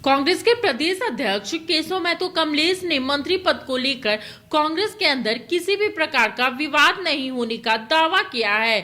कांग्रेस के प्रदेश अध्यक्ष केशव महतो कमलेश ने मंत्री पद को लेकर कांग्रेस के अंदर किसी भी प्रकार का विवाद नहीं होने का दावा किया है।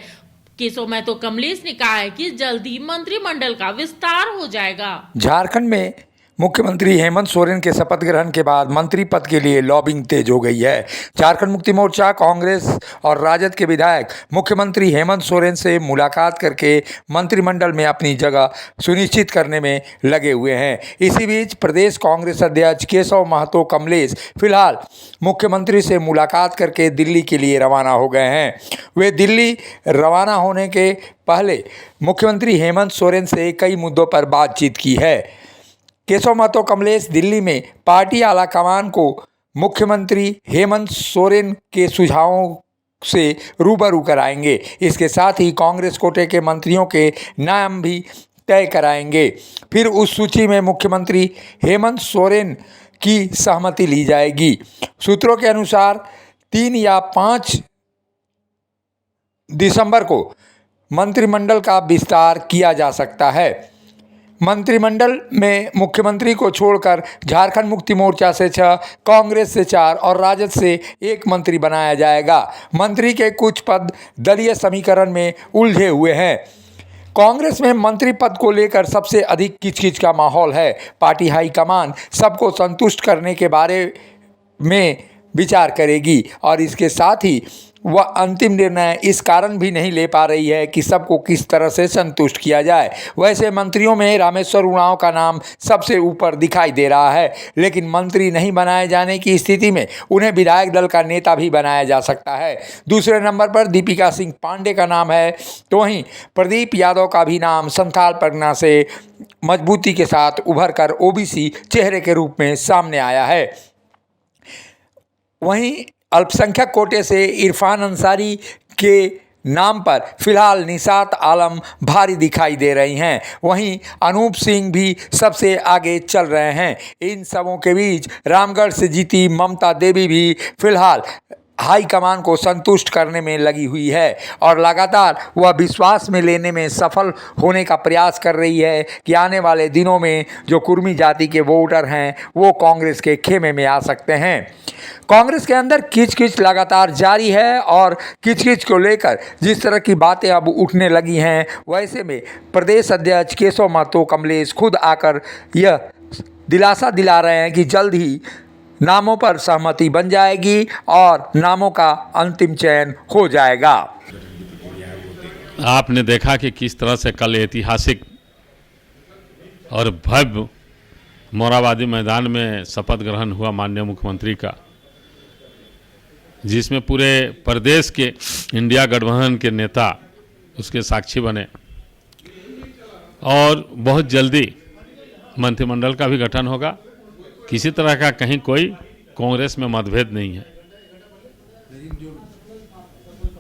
केशव महतो कमलेश ने कहा है कि जल्द ही मंत्रिमंडल का विस्तार हो जाएगा। झारखंड में मुख्यमंत्री हेमंत सोरेन के शपथ ग्रहण के बाद मंत्री पद के लिए लॉबिंग तेज हो गई है। झारखंड मुक्ति मोर्चा, कांग्रेस और राजद के विधायक मुख्यमंत्री हेमंत सोरेन से मुलाकात करके मंत्रिमंडल में अपनी जगह सुनिश्चित करने में लगे हुए हैं। इसी बीच प्रदेश कांग्रेस अध्यक्ष केशव महतो कमलेश फिलहाल मुख्यमंत्री से मुलाकात करके दिल्ली के लिए रवाना हो गए हैं। वे दिल्ली रवाना होने के पहले मुख्यमंत्री हेमंत सोरेन से कई मुद्दों पर बातचीत की है। केशव महतो कमलेश दिल्ली में पार्टी आला कमान को मुख्यमंत्री हेमंत सोरेन के सुझावों से रूबरू कराएंगे। इसके साथ ही कांग्रेस कोटे के मंत्रियों के नाम भी तय कराएंगे। फिर उस सूची में मुख्यमंत्री हेमंत सोरेन की सहमति ली जाएगी। सूत्रों के अनुसार 3 या 5 दिसंबर को मंत्रिमंडल का विस्तार किया जा सकता है। मंत्रिमंडल में मुख्यमंत्री को छोड़कर झारखंड मुक्ति मोर्चा से 6, कांग्रेस से 4 और राजद से 1 मंत्री बनाया जाएगा। मंत्री के कुछ पद दलीय समीकरण में उलझे हुए हैं। कांग्रेस में मंत्री पद को लेकर सबसे अधिक किचकिच का माहौल है। पार्टी हाईकमान सबको संतुष्ट करने के बारे में विचार करेगी और इसके साथ ही वह अंतिम निर्णय इस कारण भी नहीं ले पा रही है कि सबको किस तरह से संतुष्ट किया जाए। वैसे मंत्रियों में रामेश्वर उरांव का नाम सबसे ऊपर दिखाई दे रहा है, लेकिन मंत्री नहीं बनाए जाने की स्थिति में उन्हें विधायक दल का नेता भी बनाया जा सकता है। दूसरे नंबर पर दीपिका सिंह पांडे का नाम है, तो वहीं प्रदीप यादव का भी नाम संथाल परगना से मजबूती के साथ उभर कर ओबीसी चेहरे के रूप में सामने आया है। वहीं अल्पसंख्यक कोटे से इरफान अंसारी के नाम पर फिलहाल निशात आलम भारी दिखाई दे रही हैं। वहीं अनूप सिंह भी सबसे आगे चल रहे हैं। इन सबों के बीच रामगढ़ से जीती ममता देवी भी फिलहाल हाईकमान को संतुष्ट करने में लगी हुई है और लगातार वह विश्वास में लेने में सफल होने का प्रयास कर रही है कि आने वाले दिनों में जो कुर्मी जाति के वोटर हैं वो कांग्रेस के खेमे में आ सकते हैं। कांग्रेस के अंदर किचकिच लगातार जारी है और किचकिच को लेकर जिस तरह की बातें अब उठने लगी हैं, वैसे में प्रदेश अध्यक्ष केशव महतो कमलेश खुद आकर यह दिलासा दिला रहे हैं कि जल्द ही नामों पर सहमति बन जाएगी और नामों का अंतिम चयन हो जाएगा। आपने देखा कि किस तरह से कल ऐतिहासिक और भव्य मोराबादी मैदान में शपथ ग्रहण हुआ माननीय मुख्यमंत्री का, जिसमें पूरे प्रदेश के इंडिया गठबंधन के नेता उसके साक्षी बने और बहुत जल्दी मंत्रिमंडल का भी गठन होगा। किसी तरह का कहीं कोई कांग्रेस में मतभेद नहीं है। लेकिन जो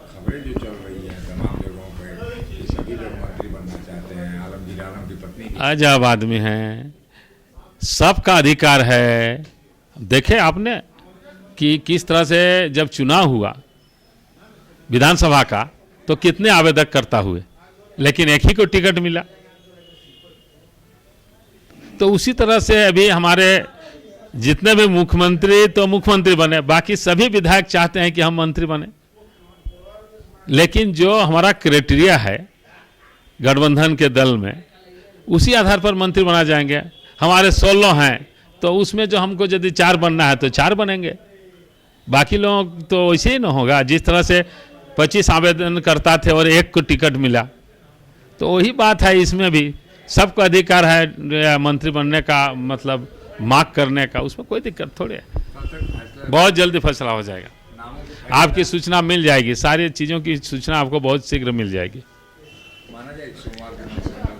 खबरें जो चल रही हैं तमाम जगहों पे कि सभी लोग मंत्री बनना चाहते हैं, आलमगीर आलम की पत्नी अजब आदमी हैं, सबका अधिकार है। देखे आपने कि किस तरह से जब चुनाव हुआ विधानसभा का तो कितने आवेदक करता हुए, लेकिन एक ही को टिकट मिला। तो उसी तरह से अभी हमारे जितने भी मुख्यमंत्री तो मुख्यमंत्री बने, बाकी सभी विधायक चाहते हैं कि हम मंत्री बने, लेकिन जो हमारा क्राइटेरिया है गठबंधन के दल में उसी आधार पर मंत्री बना जाएंगे। हमारे 16 हैं तो उसमें जो हमको यदि 4 बनना है तो 4 बनेंगे, बाकी लोग तो वैसे ही ना होगा। जिस तरह से 25 आवेदन करता थे और 1 को टिकट मिला, तो वही बात है। इसमें भी सबको अधिकार है मंत्री बनने का, मतलब मांग करने का, उसमें कोई दिक्कत थोड़ी है। बहुत जल्दी फैसला हो जाएगा, आपकी सूचना मिल जाएगी, सारी चीज़ों की सूचना आपको बहुत शीघ्र मिल जाएगी।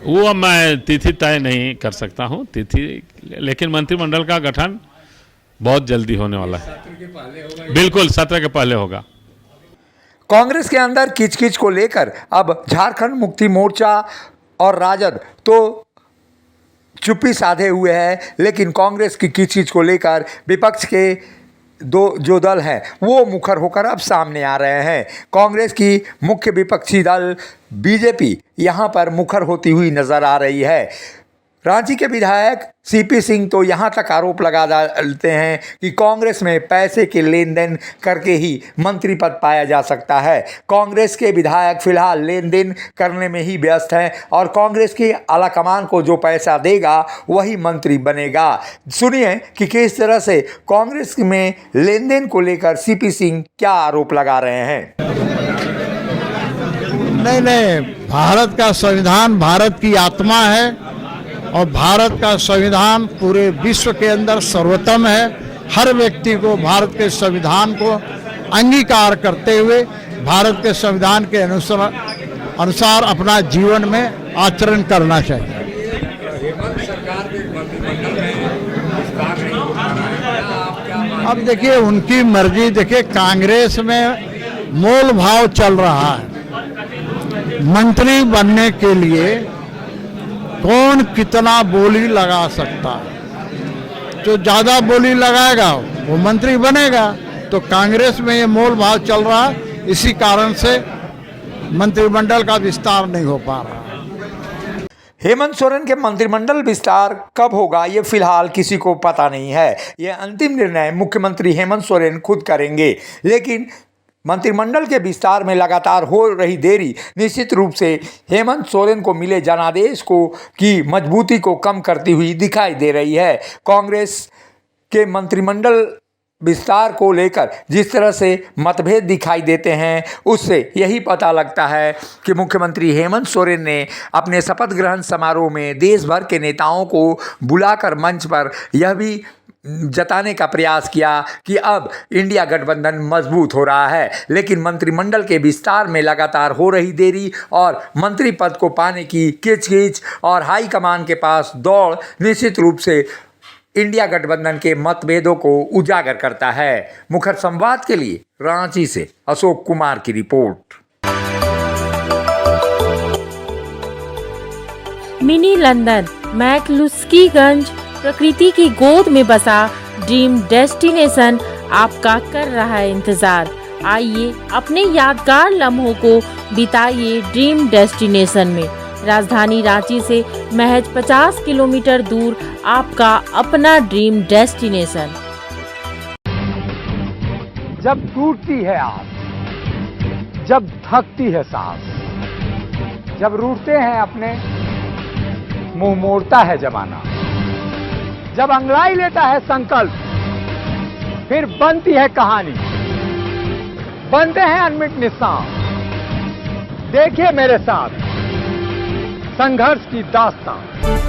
वो मैं तिथि तय नहीं कर सकता हूँ तिथि, लेकिन मंत्रिमंडल का गठन बहुत जल्दी होने वाला है। बिल्कुल सत्र के पहले होगा। कांग्रेस के अंदर किचकिच को लेकर अब झारखंड मुक्ति मोर्चा और राजद तो चुप्पी साधे हुए हैं, लेकिन कांग्रेस की किचकिच को लेकर विपक्ष के जो दल हैं वो मुखर होकर अब सामने आ रहे हैं। कांग्रेस की मुख्य विपक्षी दल बीजेपी यहाँ पर मुखर होती हुई नजर आ रही है। रांची के विधायक सीपी सिंह तो यहां तक आरोप लगा डालते हैं कि कांग्रेस में पैसे के लेन देन करके ही मंत्री पद पाया जा सकता है। कांग्रेस के विधायक फिलहाल लेन देन करने में ही व्यस्त हैं और कांग्रेस की आलाकमान को जो पैसा देगा वही मंत्री बनेगा। सुनिए कि किस तरह से कांग्रेस में लेन देन को लेकर सीपी सिंह क्या आरोप लगा रहे हैं। नहीं, भारत का संविधान भारत की आत्मा है और भारत का संविधान पूरे विश्व के अंदर सर्वोत्तम है। हर व्यक्ति को भारत के संविधान को अंगीकार करते हुए भारत के संविधान के अनुसार अपना जीवन में आचरण करना चाहिए। अब देखिए उनकी मर्जी। देखिए कांग्रेस में मोल भाव चल रहा है। मंत्री बनने के लिए कौन कितना बोली लगा सकता है, जो ज़्यादा बोली लगाएगा वो मंत्री बनेगा। तो कांग्रेस में ये मोल भाव चल रहा है, इसी कारण से मंत्रिमंडल का विस्तार नहीं हो पा रहा। हेमंत सोरेन के मंत्रिमंडल विस्तार कब होगा ये फिलहाल किसी को पता नहीं है। यह अंतिम निर्णय मुख्यमंत्री हेमंत सोरेन खुद करेंगे। लेकिन मंत्रिमंडल के विस्तार में लगातार हो रही देरी निश्चित रूप से हेमंत सोरेन को मिले जनादेश को की मजबूती को कम करती हुई दिखाई दे रही है। कांग्रेस के मंत्रिमंडल विस्तार को लेकर जिस तरह से मतभेद दिखाई देते हैं उससे यही पता लगता है कि मुख्यमंत्री हेमंत सोरेन ने अपने शपथ ग्रहण समारोह में देश भर के नेताओं को बुलाकर मंच पर यह भी जताने का प्रयास किया कि अब इंडिया गठबंधन मजबूत हो रहा है। लेकिन मंत्रिमंडल के विस्तार में लगातार हो रही देरी और मंत्री पद को पाने की खींच और हाईकमान के पास दौड़ निश्चित रूप से इंडिया गठबंधन के मतभेदों को उजागर करता है। मुखर संवाद के लिए रांची से अशोक कुमार की रिपोर्ट। मिनी लंदन मैक्लुस्कीगंज प्रकृति की गोद में बसा ड्रीम डेस्टिनेशन आपका कर रहा है इंतजार। आइए अपने यादगार लम्हों को बिताइए ड्रीम डेस्टिनेशन में। राजधानी रांची से महज 50 किलोमीटर दूर आपका अपना ड्रीम डेस्टिनेशन। जब टूटती है आस, जब थकती है सांस, जब रूठते हैं अपने मुंह मोड़ता है जमाना, जब अंगड़ाई लेता है संकल्प, फिर बनती है कहानी, बनते हैं अनमिट निशान। देखिए मेरे साथ संघर्ष की दास्तान।